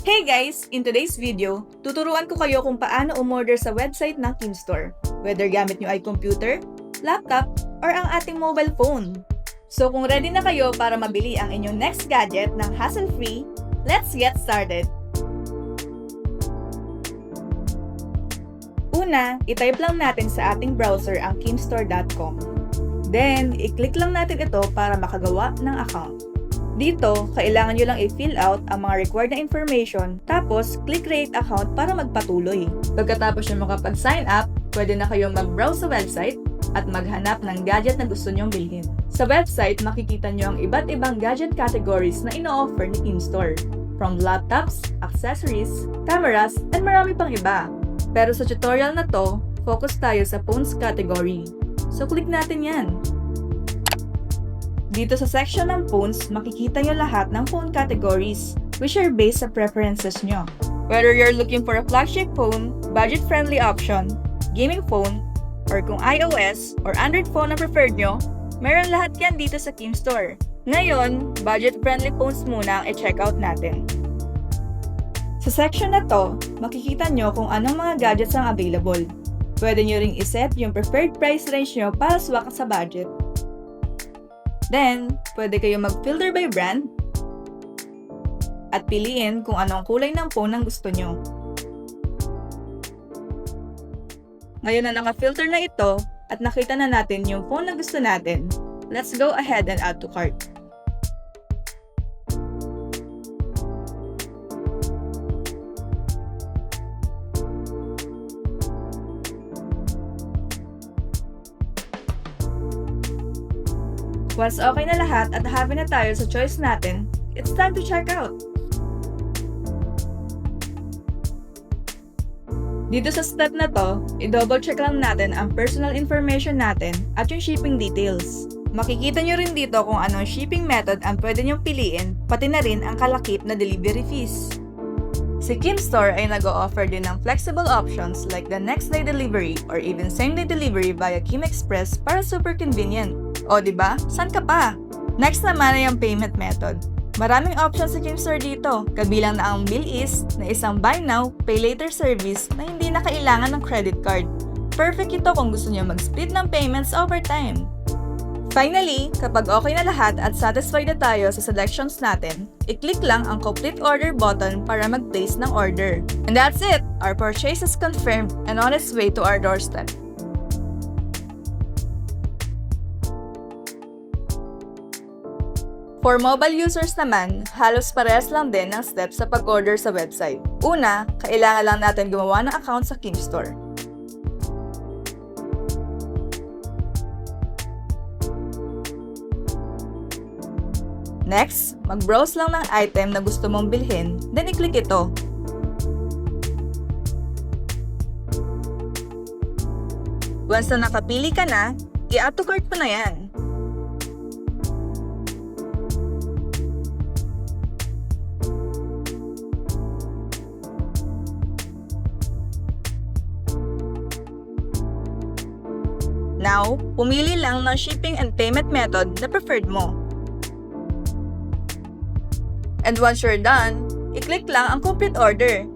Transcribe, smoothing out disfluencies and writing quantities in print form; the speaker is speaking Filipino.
Hey guys! In today's video, tuturuan ko kayo kung paano umorder sa website ng Kimstore, whether gamit nyo ay computer, laptop, or ang ating mobile phone. So kung ready na kayo para mabili ang inyong next gadget ng hassle-free, let's get started! Una, itype lang natin sa ating browser ang kimstore.com. Then, i-click lang natin ito para makagawa ng account. Dito, kailangan nyo lang i-fill out ang mga required na information, tapos click create account para magpatuloy. Pagkatapos nyo makapag-sign up, pwede na kayong mag-browse sa website at maghanap ng gadget na gusto nyong bilhin. Sa website, makikita nyo ang iba't ibang gadget categories na ino-offer ni Kimstore, from laptops, accessories, cameras, and marami pang iba. Pero sa tutorial na to, focus tayo sa phones category. So click natin yan. Dito sa section ng phones, makikita nyo lahat ng phone categories, which are based sa preferences nyo. Whether you're looking for a flagship phone, budget-friendly option, gaming phone, or kung iOS or Android phone ang preferred nyo, meron lahat yan dito sa Kimstore. Ngayon, budget-friendly phones muna ang i-check out natin. Sa section na to, makikita nyo kung anong mga gadgets ang available. Pwede nyo ring iset yung preferred price range nyo para swak sa budget. Then, pwede kayo mag-filter by brand at piliin kung anong kulay ng phone ang gusto nyo. Ngayon na naka-filter na ito at nakita na natin yung phone na gusto natin, let's go ahead and add to cart. Once okay na lahat at happy na tayo sa choice natin, it's time to check out! Dito sa step na to, i-double check lang natin ang personal information natin at yung shipping details. Makikita nyo rin dito kung anong shipping method ang pwede nyong piliin, pati na rin ang kalakip na delivery fees. Si Kimstore ay nag-o-offer din ng flexible options like the next day delivery or even same day delivery via Kim Express para super convenient. O diba? San ka pa? Next naman ay ang payment method. Maraming options sa Kimstore dito, kabilang na ang Billease na isang buy now, pay later service na hindi na kailangan ng credit card. Perfect ito kung gusto niyo mag-split ng payments over time. Finally, kapag okay na lahat at satisfied na tayo sa selections natin, i-click lang ang complete order button para mag-place ng order. And that's it! Our purchase is confirmed and on its way to our doorstep. For mobile users naman, halos parehas lang din ng steps sa pag-order sa website. Una, kailangan lang natin gumawa ng account sa Kimstore. Next, mag-browse lang ng item na gusto mong bilhin, then i-click ito. Once na nakapili ka na, i-add to cart mo na yan. Now, pumili lang ng shipping and payment method na preferred mo. And once you're done, i-click lang ang complete order.